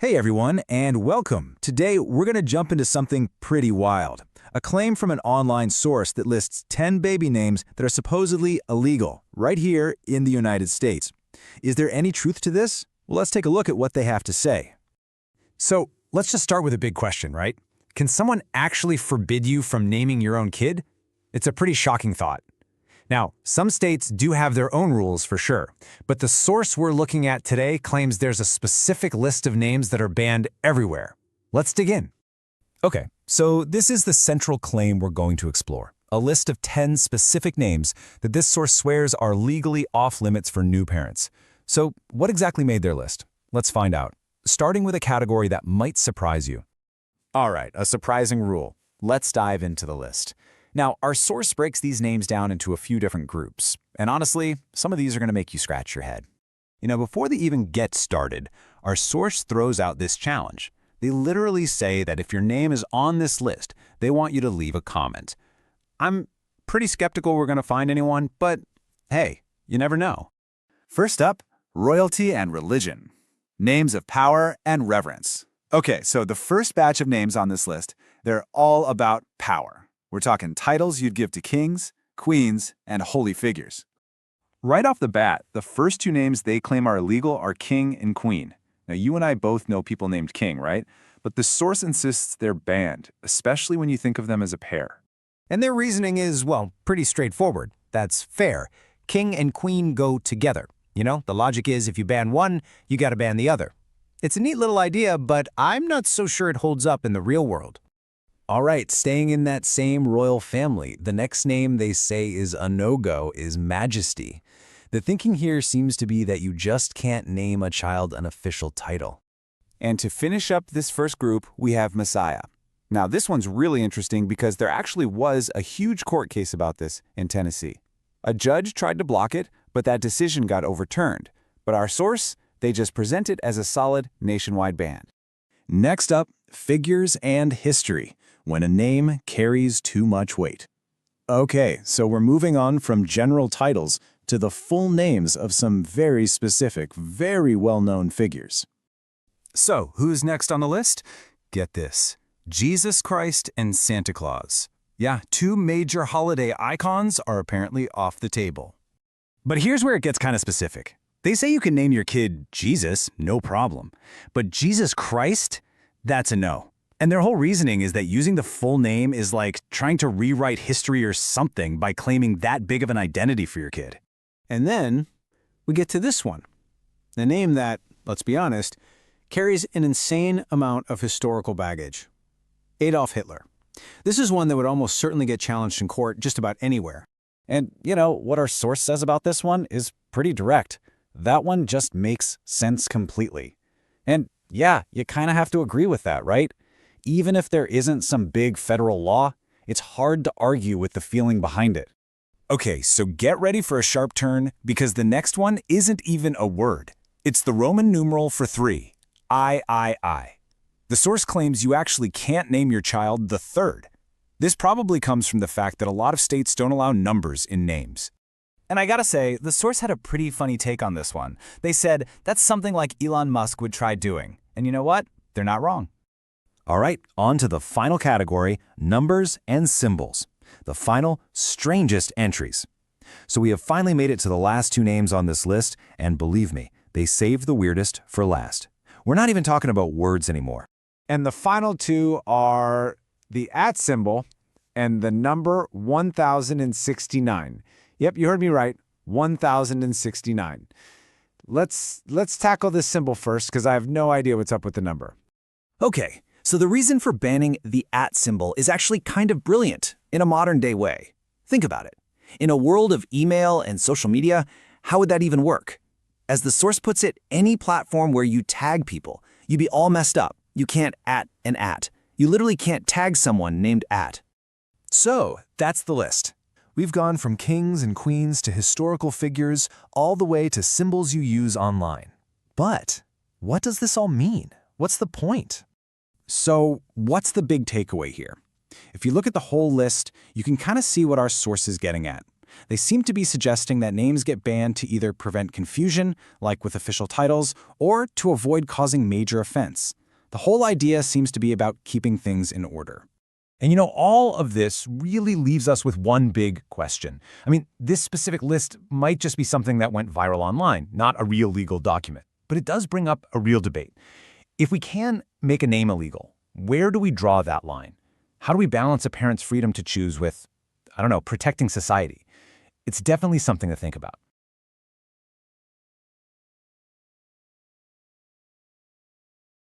Hey everyone, and welcome. Today we're going to jump into something pretty wild. A claim from an online source that lists 10 baby names that are supposedly illegal, right here in the United States. Is there any truth to this? Well, let's take a look at what they have to say. So let's just start with a big question, right? Can someone actually forbid you from naming your own kid? It's a pretty shocking thought. Now, some states do have their own rules for sure, but the source we're looking at today claims there's a specific list of names that are banned everywhere. Let's dig in. Okay, so this is the central claim we're going to explore. A list of 10 specific names that this source swears are legally off-limits for new parents. So what exactly made their list? Let's find out, starting with a category that might surprise you. All right, a surprising rule. Let's dive into the list. Now, our source breaks these names down into a few different groups, and honestly, some of these are going to make you scratch your head. Before they even get started, our source throws out this challenge. They literally say that if your name is on this list, they want you to leave a comment. I'm pretty skeptical we're going to find anyone, but hey, you never know. First up, royalty and religion. Names of power and reverence. Okay, so the first batch of names on this list, they're all about power. We're talking titles you'd give to kings, queens, and holy figures. Right off the bat, the first two names they claim are illegal are king and queen. Now, you and I both know people named king, right? But the source insists they're banned, especially when you think of them as a pair. And their reasoning is, well, pretty straightforward. That's fair. King and queen go together. The logic is if you ban one, you gotta ban the other. It's a neat little idea, but I'm not so sure it holds up in the real world. All right, staying in that same royal family, the next name they say is a no-go is Majesty. The thinking here seems to be that you just can't name a child an official title. And to finish up this first group, we have Messiah. Now, this one's really interesting because there actually was a huge court case about this in Tennessee. A judge tried to block it, but that decision got overturned. But our source, they just present it as a solid nationwide ban. Next up, figures and history, when a name carries too much weight. Okay, so we're moving on from general titles to the full names of some very specific, very well-known figures. So, who's next on the list? Get this. Jesus Christ and Santa Claus. Yeah, two major holiday icons are apparently off the table. But here's where it gets kind of specific. They say you can name your kid Jesus, no problem. But Jesus Christ? That's a no. And their whole reasoning is that using the full name is like trying to rewrite history or something by claiming that big of an identity for your kid. And then we get to this one. The name that, let's be honest, carries an insane amount of historical baggage. Adolf Hitler. This is one that would almost certainly get challenged in court just about anywhere. And what our source says about this one is pretty direct. That one just makes sense completely. And yeah, you kind of have to agree with that, right? Even if there isn't some big federal law, it's hard to argue with the feeling behind it. Okay, so get ready for a sharp turn because the next one isn't even a word. It's the Roman numeral for 3, III. The source claims you actually can't name your child the third. This probably comes from the fact that a lot of states don't allow numbers in names. And I gotta say, the source had a pretty funny take on this one. They said that's something like Elon Musk would try doing. And you know what? They're not wrong. All right, on to the final category, numbers and symbols. The final, strangest entries. So we have finally made it to the last two names on this list, and believe me, they saved the weirdest for last. We're not even talking about words anymore. And the final two are the @ symbol and the number 1069. Yep, you heard me right, 1069. Let's tackle this symbol first because I have no idea what's up with the number. Okay, so the reason for banning the @ symbol is actually kind of brilliant in a modern-day way. Think about it. In a world of email and social media, how would that even work? As the source puts it, any platform where you tag people, you'd be all messed up. You can't @ an @. You literally can't tag someone named @. So, that's the list. We've gone from kings and queens to historical figures, all the way to symbols you use online. But what does this all mean? What's the point? So, what's the big takeaway here? If you look at the whole list, you can kind of see what our source is getting at. They seem to be suggesting that names get banned to either prevent confusion, like with official titles, or to avoid causing major offense. The whole idea seems to be about keeping things in order. And you know, all of this really leaves us with one big question. I mean, this specific list might just be something that went viral online, not a real legal document. But it does bring up a real debate. If we can make a name illegal, where do we draw that line? How do we balance a parent's freedom to choose with, I don't know, protecting society? It's definitely something to think about.